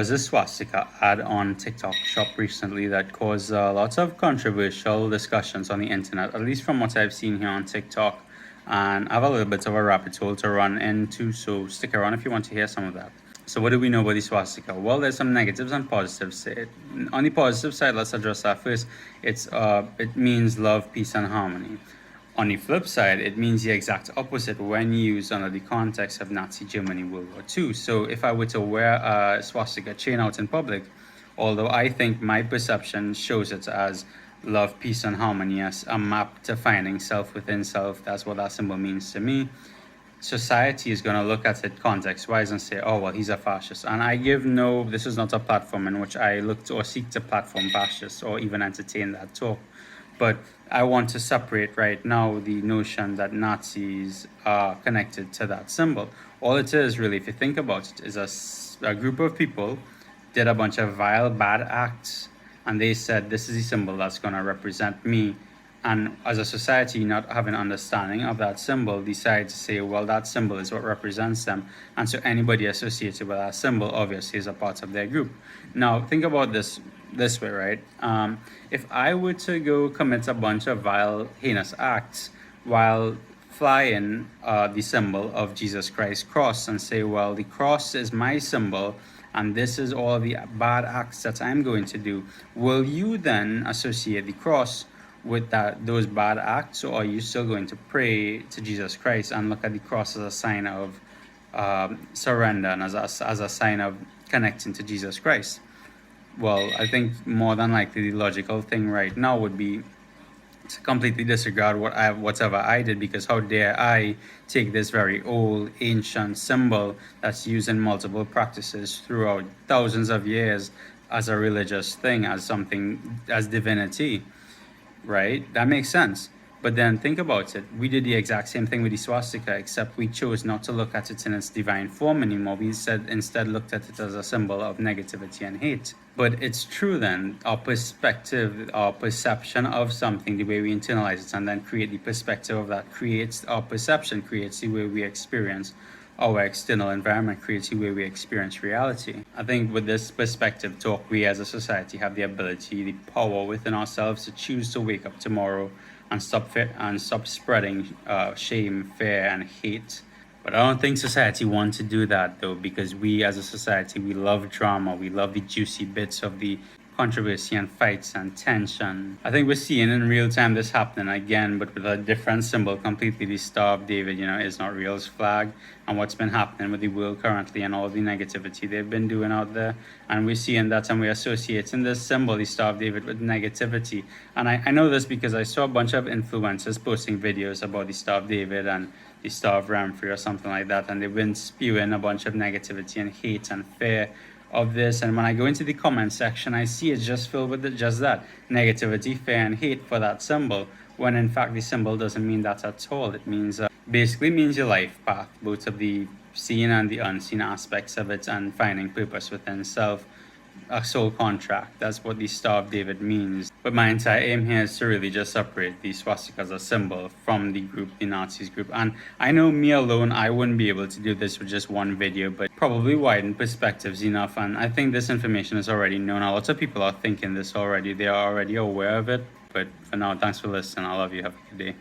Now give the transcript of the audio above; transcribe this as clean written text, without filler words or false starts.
There's a swastika ad on TikTok shop recently that caused lots of controversial discussions on the internet, at least from what I've seen here on TikTok. And I have a little bit of a rabbit hole to run into, so stick around if you want to hear some of that. So what do we know about the swastika? Well, there's some negatives and positives. On the positive side, let's address that first. It means love, peace, and harmony. On the flip side, it means the exact opposite when used under the context of Nazi Germany World War II. So if I were to wear a swastika chain out in public, although I think my perception shows it as love, peace, and harmony as a map to finding self within self, that's what that symbol means to me. Society is going to look at it context-wise and say, oh, well, he's a fascist. And this is not a platform in which I look to or seek to platform fascists or even entertain that talk. But I want to separate right now the notion that Nazis are connected to that symbol. All it is really, if you think about it, is a group of people did a bunch of vile, bad acts, and they said, this is the symbol that's going to represent me. And as a society, not having understanding of that symbol, decide to say, well, that symbol is what represents them. And so anybody associated with that symbol obviously is a part of their group. Now, think about this way, right? If I were to go commit a bunch of vile, heinous acts while flying the symbol of Jesus Christ's cross and say, well, the cross is my symbol and this is all the bad acts that I'm going to do, will you then associate the cross with those bad acts, or are you still going to pray to Jesus Christ and look at the cross as a sign of surrender and as a sign of connecting to Jesus Christ? Well, I think more than likely the logical thing right now would be to completely disregard whatever I did, because how dare I take this very old, ancient symbol that's used in multiple practices throughout thousands of years as a religious thing, as something, as divinity, right? That makes sense. But then think about it. We did the exact same thing with the swastika, except we chose not to look at it in its divine form anymore. We instead looked at it as a symbol of negativity and hate. But it's true then, our perspective, our perception of something, the way we internalize it and then create the perspective of that creates our perception, creates the way we experience our external environment, creates the way we experience reality. I think with this perspective talk, we as a society have the ability, the power within ourselves to choose to wake up tomorrow and stop spreading shame, fear, and hate. But I don't think society wants to do that, though, because we as a society, we love drama, we love the juicy bits of the controversy and fights and tension. I think we're seeing in real time this happening again, but with a different symbol completely. The Star of David, is not real's flag, and what's been happening with the world currently and all the negativity they've been doing out there. And we're seeing that, and we're associating this symbol, the Star of David, with negativity. And I know this because I saw a bunch of influencers posting videos about the Star of David and the Star of Ramfrey or something like that, and they've been spewing a bunch of negativity and hate and fear of this. And when I go into the comment section, I see it's just filled with just that negativity, fear, and hate for that symbol, when in fact the symbol doesn't mean that at all. It means basically means your life path, both of the seen and the unseen aspects of it, and finding purpose within self, a soul contract. That's what the Star of David means. But my entire aim here is to really just separate the swastika as a symbol from the group, the Nazis group. And I know me alone, I wouldn't be able to do this with just one video, but probably widen perspectives enough. And I think this information is already known. A lot of people are thinking this already. They are already aware of it. But for now, thanks for listening. I love you. Have a good day.